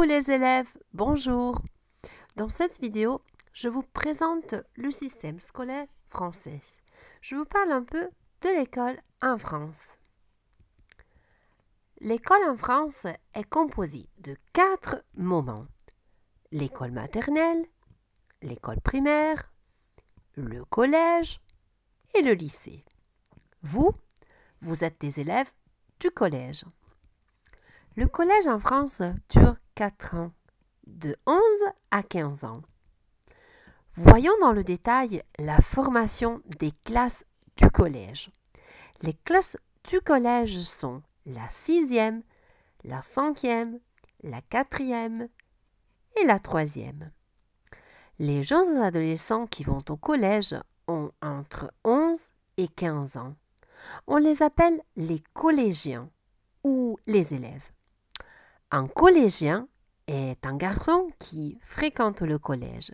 Coucou les élèves, bonjour. Dans cette vidéo, je vous présente le système scolaire français. Je vous parle un peu de l'école en France. L'école en France est composée de 4 moments. L'école maternelle, l'école primaire, le collège et le lycée. Vous êtes des élèves du collège. Le collège en France dure 4 ans, de 11 à 15 ans. Voyons dans le détail la formation des classes du collège. Les classes du collège sont la 6e, la 5e, la 4e et la 3e. Les jeunes adolescents qui vont au collège ont entre 11 et 15 ans. On les appelle les collégiens ou les élèves. Un collégien est un garçon qui fréquente le collège.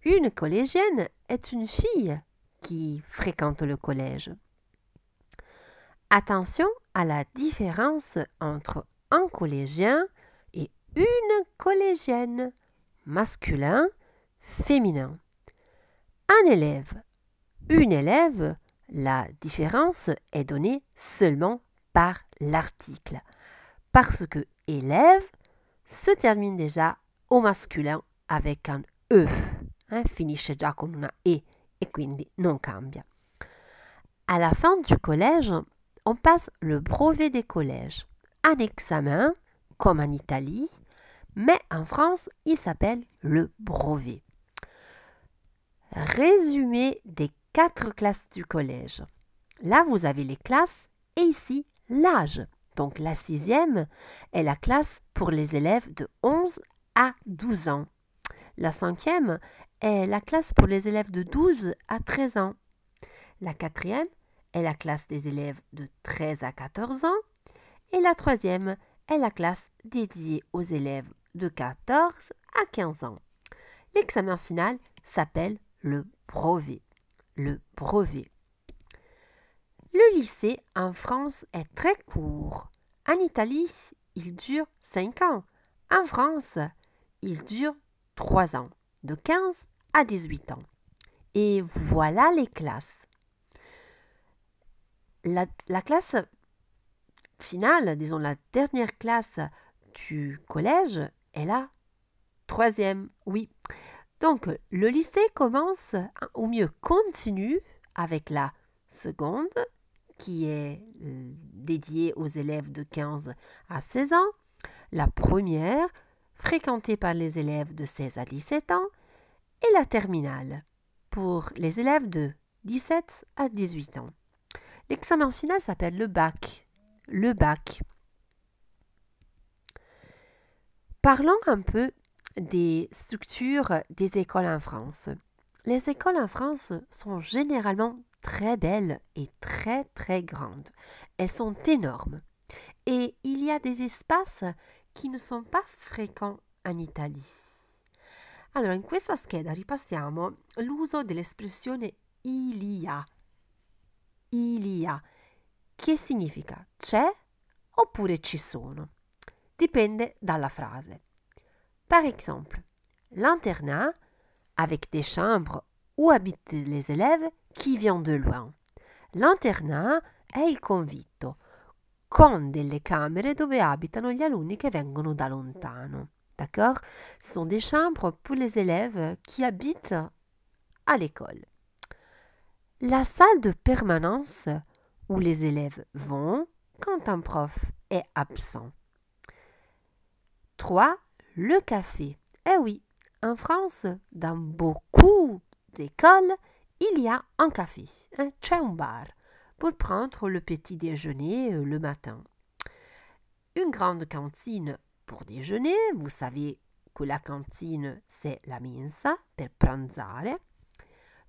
Une collégienne est une fille qui fréquente le collège. Attention à la différence entre un collégien et une collégienne, masculin, féminin. Un élève, une élève, la différence est donnée seulement par l'article, parce que élève se termine déjà au masculin avec un E. Finisce già con una E quindi non cambia. À la fin du collège, on passe le brevet des collèges. Un examen, comme en Italie, mais en France, il s'appelle le brevet. Résumé des 4 classes du collège. Là, vous avez les classes et ici, l'âge. Donc, la 6e est la classe pour les élèves de 11 à 12 ans. La 5e est la classe pour les élèves de 12 à 13 ans. La 4e est la classe des élèves de 13 à 14 ans. Et la 3e est la classe dédiée aux élèves de 14 à 15 ans. L'examen final s'appelle le brevet. Le brevet. Le lycée en France est très court. En Italie, il dure 5 ans. En France, il dure 3 ans, de 15 à 18 ans. Et voilà les classes. La classe finale, disons la dernière classe du collège, est la 3e, oui. Donc, le lycée commence, ou mieux continue, avec la seconde, qui est dédiée aux élèves de 15 à 16 ans, la première, fréquentée par les élèves de 16 à 17 ans, et la terminale, pour les élèves de 17 à 18 ans. L'examen final s'appelle le bac. Le bac. Parlons un peu des structures des écoles en France. Les écoles en France sont généralement très belles et très très grandes. Elles sont énormes. Et il y a des espaces qui ne sont pas fréquents en Italie. Allora, in questa scheda ripassiamo l'uso dell'espressione ilia. Ilia, che significa c'è oppure ci sono. Dipende dalla frase. Par exemple, l'internat, avec des chambres où habitent les élèves qui viennent de loin. L'internat è il convitto, con delle camere dove abitano gli alunni che vengono da lontano. D'accord? Ce sont des chambres pour les élèves qui habitent à l'école. La salle de permanence où les élèves vont quand un prof est absent. 3. Le café. Eh oui, en France, dans beaucoup d'écoles, il y a un café, c'è un bar, pour prendre le petit déjeuner le matin. Une grande cantine pour déjeuner, vous savez que la cantine c'est la mensa per pranzare.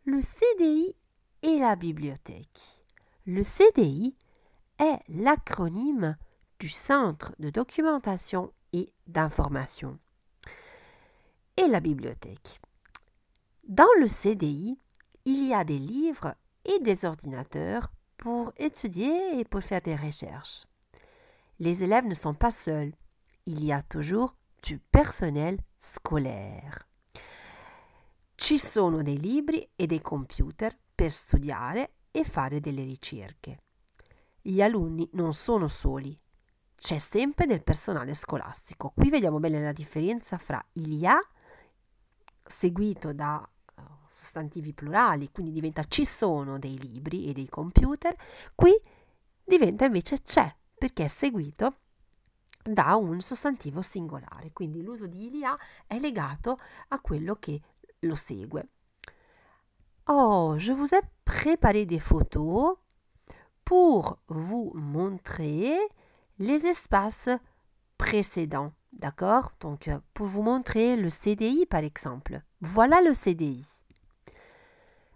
Le CDI et la bibliothèque. Le CDI est l'acronyme du Centre de documentation et d'information. Et la bibliothèque. Dans le CDI, il y a des livres et des ordinateurs pour étudier et pour faire des recherches. Les élèves ne sont pas seuls. Il y a toujours du personnel scolaire. Ci sono dei libri e dei computer per studiare e fare delle ricerche. Gli alunni non sono soli, c'è sempre del personale scolastico. Qui vediamo bene la differenza fra il y a seguito da sostantivi plurali, quindi diventa ci sono dei libri e dei computer, qui diventa invece c'è, perché è seguito da un sostantivo singolare, quindi l'uso di il y a è legato a quello che lo segue. Oh, je vous ai préparé des photos pour vous montrer les espaces précédents. D'accord? Donc, pour vous montrer le CDI, par exemple. Voilà le CDI.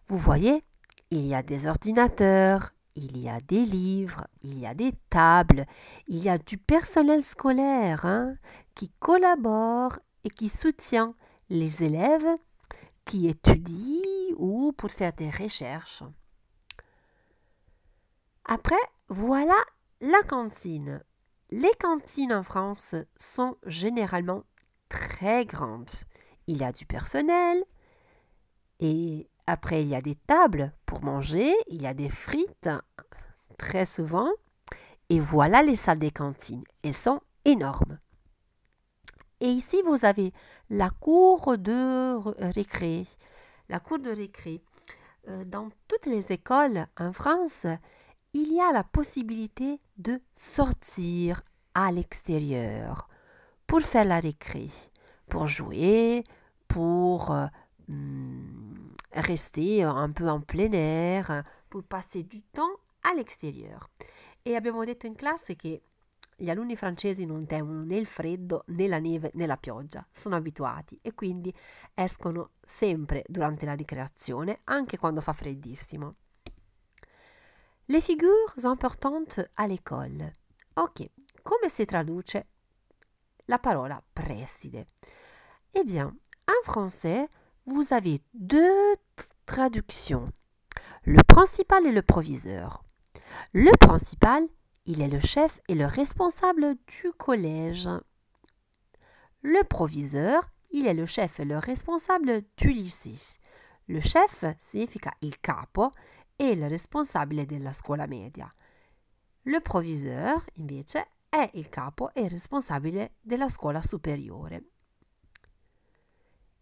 Vous voyez, il y a des ordinateurs, il y a des livres, il y a des tables, il y a du personnel scolaire qui collabore et qui soutient les élèves qui étudient ou pour faire des recherches. Après, voilà la cantine. Les cantines en France sont généralement très grandes. Il y a du personnel et après il y a des tables pour manger, il y a des frites très souvent et voilà les salles des cantines. Elles sont énormes. Et ici vous avez la cour de récré. La cour de récré. Dans toutes les écoles en France, il y a la possibilité de sortir à l'extérieur pour faire la récré, pour jouer, pour rester un peu en plein air, pour passer du temps à l'extérieur. E abbiamo detto in classe che gli alunni francesi non temono né il freddo, né la neve, né la pioggia, sono abituati e quindi escono sempre durante la ricreazione, anche quando fa freddissimo. Les figures importantes à l'école. Ok, come si traduce la parola preside? Eh bien, en français, vous avez deux traductions, le principal et le proviseur. Le principal, il est le chef et le responsable du collège. Le proviseur, il est le chef et le responsable du lycée. Le chef significa il capo e il responsabile della scuola media. Le proviseur, invece, è il capo e il responsabile della scuola superiore.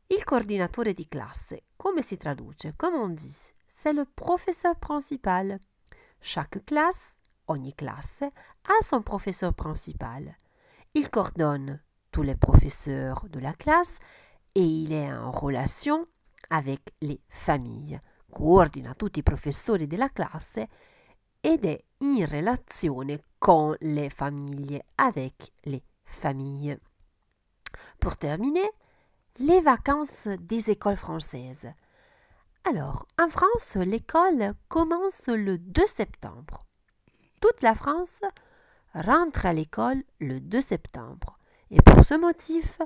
Il coordinatore di classe, come si traduce? Come on dit? C'est le professeur principal. Chaque classe, ogni classe, a son professeur principal. Il coordonne tous les professeurs de la classe et il est en relation avec les familles. Coordina tutti i professori della classe ed è in relazione con le famiglie, avec les familles. Pour terminer, les vacances des écoles françaises. Alors, en France, l'école commence le 2 septembre. Toute la France rentre à l'école le 2 septembre. Et pour ce motif,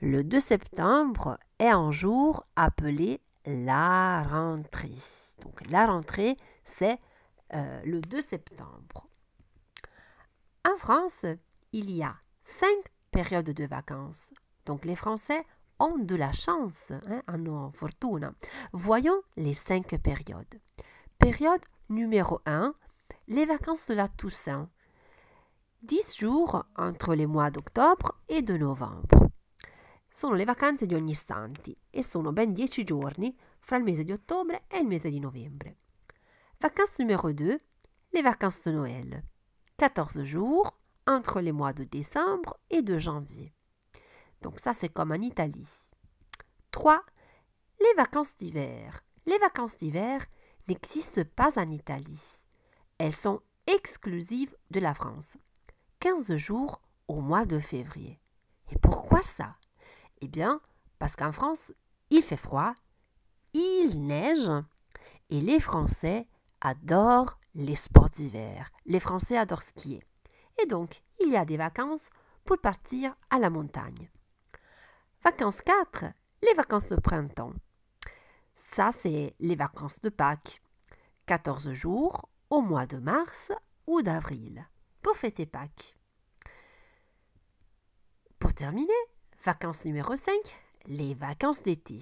le 2 septembre est un jour appelé la rentrée. Donc la rentrée, c'est le 2 septembre. En France, il y a 5 périodes de vacances. Donc les Français ont de la chance, hanno fortuna. Voyons les 5 périodes. Période numéro 1, les vacances de la Toussaint. 10 jours entre les mois d'octobre e di novembre. Sono le vacanze di ogni istanti e sono ben 10 giorni fra il mese di ottobre e il mese di novembre. Vacances numéro 2, les vacances de Noël. 14 jours entre les mois de décembre et de janvier. Donc ça, c'est comme en Italie. 3. Les vacances d'hiver. Les vacances d'hiver n'existent pas en Italie. Elles sont exclusives de la France. 15 jours au mois de février. Et pourquoi ça? Eh bien, parce qu'en France, il fait froid, il neige et les Français adorent les sports d'hiver. Les Français adorent skier. Et donc, il y a des vacances pour partir à la montagne. Vacances 4, les vacances de printemps. Ça, c'est les vacances de Pâques. 14 jours au mois de mars ou d'avril pour fêter Pâques. Pour terminer, Vacances numéro 5, les vacances d'été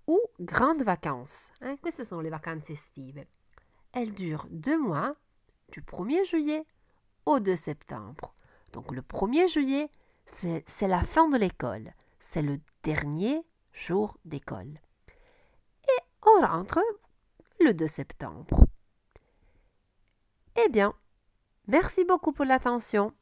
ou grandes vacances. Queste sono le vacanze estive. Elles durent 2 mois, du 1er juillet au 2 septembre. Donc le 1er juillet, c'est la fin de l'école. C'est le dernier jour d'école. Et on rentre le 2 septembre. Eh bien, merci beaucoup pour l'attention.